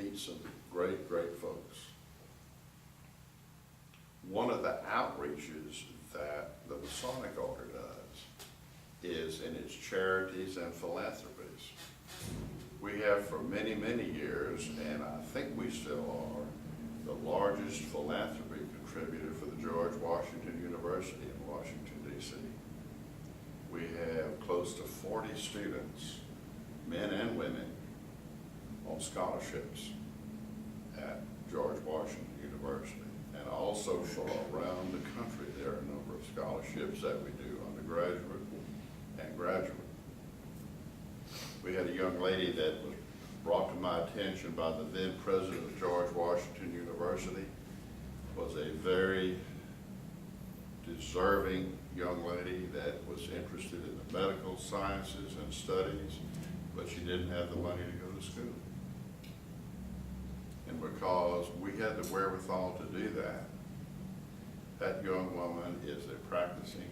meet some great, great folks. One of the outreaches that the Masonic Order does is in its charities and philanthropies. We have for many, many years, and I think we still are, the largest philanthropy contributor for the George Washington University in Washington, D.C. We have close to 40 students, men and women, on scholarships at George Washington University. And also for around the country, there are a number of scholarships that we do, undergraduate and graduate. We had a young lady that was brought to my attention by the then president of George Washington University, was a very deserving young lady that was interested in the medical sciences and studies, but she didn't have the money to go to school. And because we had the wherewithal to do that, that young woman is a practicing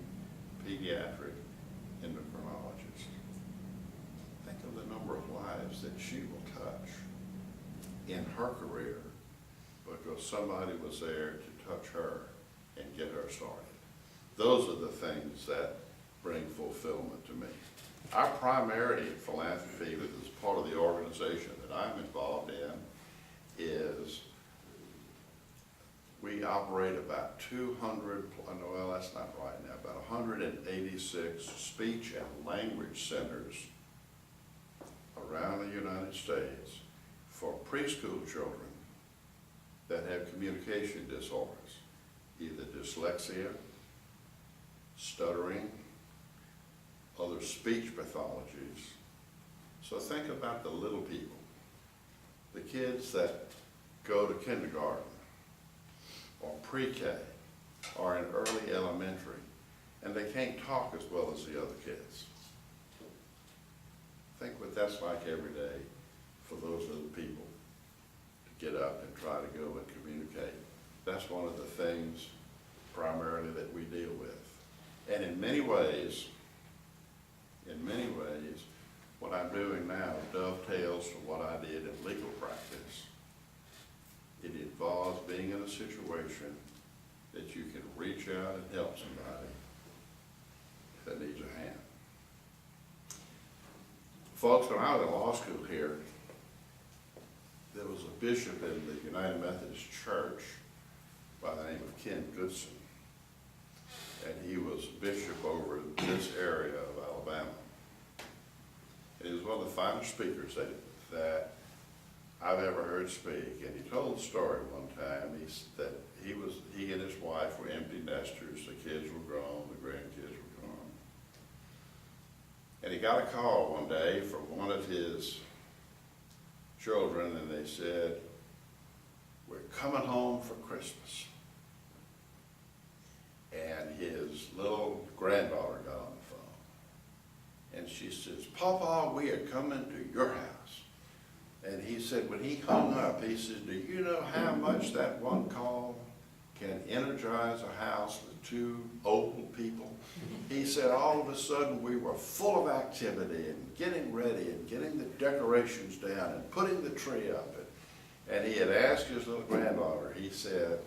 pediatric endocrinologist. Think of the number of lives that she will touch in her career because somebody was there to touch her and get her started. Those are the things that bring fulfillment to me. Our primary philanthropy, that is part of the organization that I'm involved in, is we operate about 200, well that's not right now, about 186 speech and language centers around the United States for preschool children that have communication disorders, either dyslexia, stuttering, other speech pathologies. So think about the little people, the kids that go to kindergarten or pre-K or in early elementary, and they can't talk as well as the other kids. Think what that's like every day for those little people to get up and try to go and communicate. That's one of the things primarily that we deal with. And in many ways, what I'm doing now dovetails from what I did in legal practice. It involves being in a situation that you can reach out and help somebody that needs a hand. Folks, when I was in law school here, there was a bishop in the United Methodist Church by the name of Ken Goodson. And he was bishop over this area of Alabama. And he was one of the finest speakers that I've ever heard speak. And he told the story one time that he and his wife were empty nesters. The kids were grown, the grandkids were grown. And he got a call one day from one of his children, and they said, "We're coming home for Christmas." And his little granddaughter got on the phone. And she says, "Papa, we are coming to your house." And he said, when he hung up, he said, "Do you know how much that one call can energize a house with two old people?" He said, all of a sudden we were full of activity and getting ready and getting the decorations down and putting the tree up. And he had asked his little granddaughter, he said,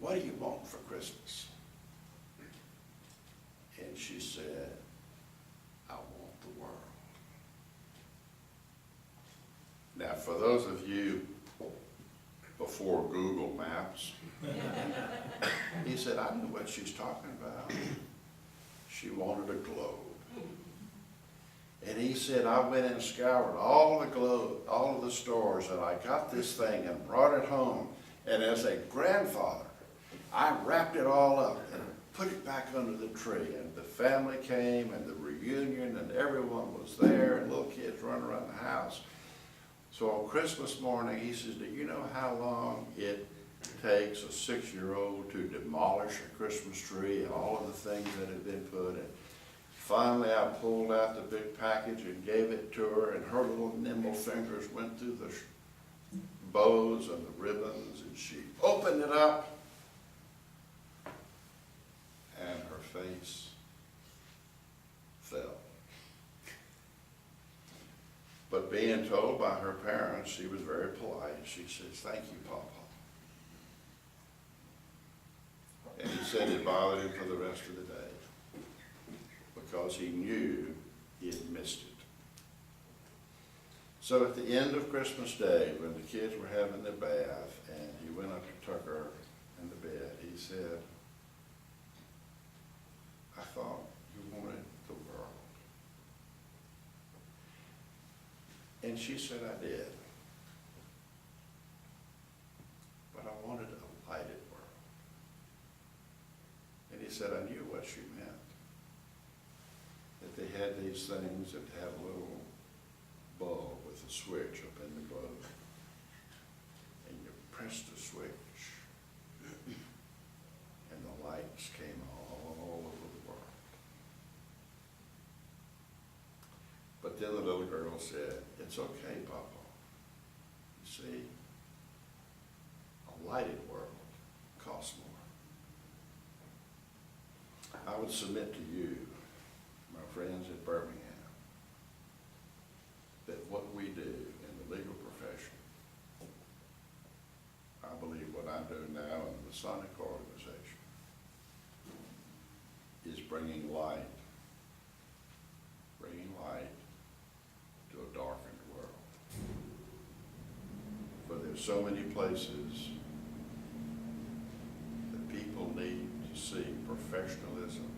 "What do you want for Christmas?" And she said, "I want the world." Now, for those of you before Google Maps, he said, "I know what she's talking about." She wanted a globe. And he said, "I went and scoured all of the stores, and I got this thing and brought it home. And as a grandfather, I wrapped it all up and put it back under the tree." And the family came and the reunion and everyone was there and little kids running around the house. So on Christmas morning, he says, "Do you know how long it takes a 6-year-old to demolish a Christmas tree and all of the things that had been put in?" Finally, I pulled out the big package and gave it to her, and her little nimble fingers went through the bows and the ribbons, and she opened it up, and her face fell. But being told by her parents, she was very polite. She says, "Thank you, Papa." And he said it bothered him for the rest of the day because he knew he had missed it. So at the end of Christmas Day, when the kids were having their bath and he went up to tuck her in the bed, he said, "I thought you wanted the world." And she said, "I did. But I wanted a lighted world." And he said, "I knew what she meant. That they had these things that had a little bulb with a switch up in the globe. And you pressed the switch, and the lights came all over the world." But then the little girl said, "It's okay, Papa. You see, a lighted world costs more." I would submit to you, my friends at Birmingham, that what we do in the legal profession, I believe what I do now in the Masonic organization, is bringing light to a darkened world. For there's so many places that people need to see professionalism,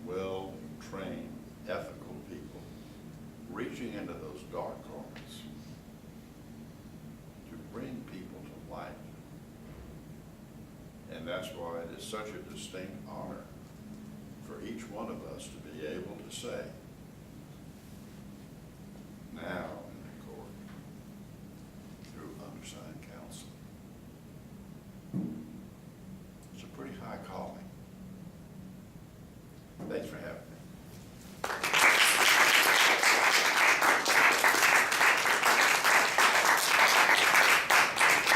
well-trained, ethical people reaching into those dark corners to bring people to light. And that's why it is such a distinct honor for each one of us to be able to say, now in the court, through undersigned counsel. It's a pretty high calling. Thanks for having me.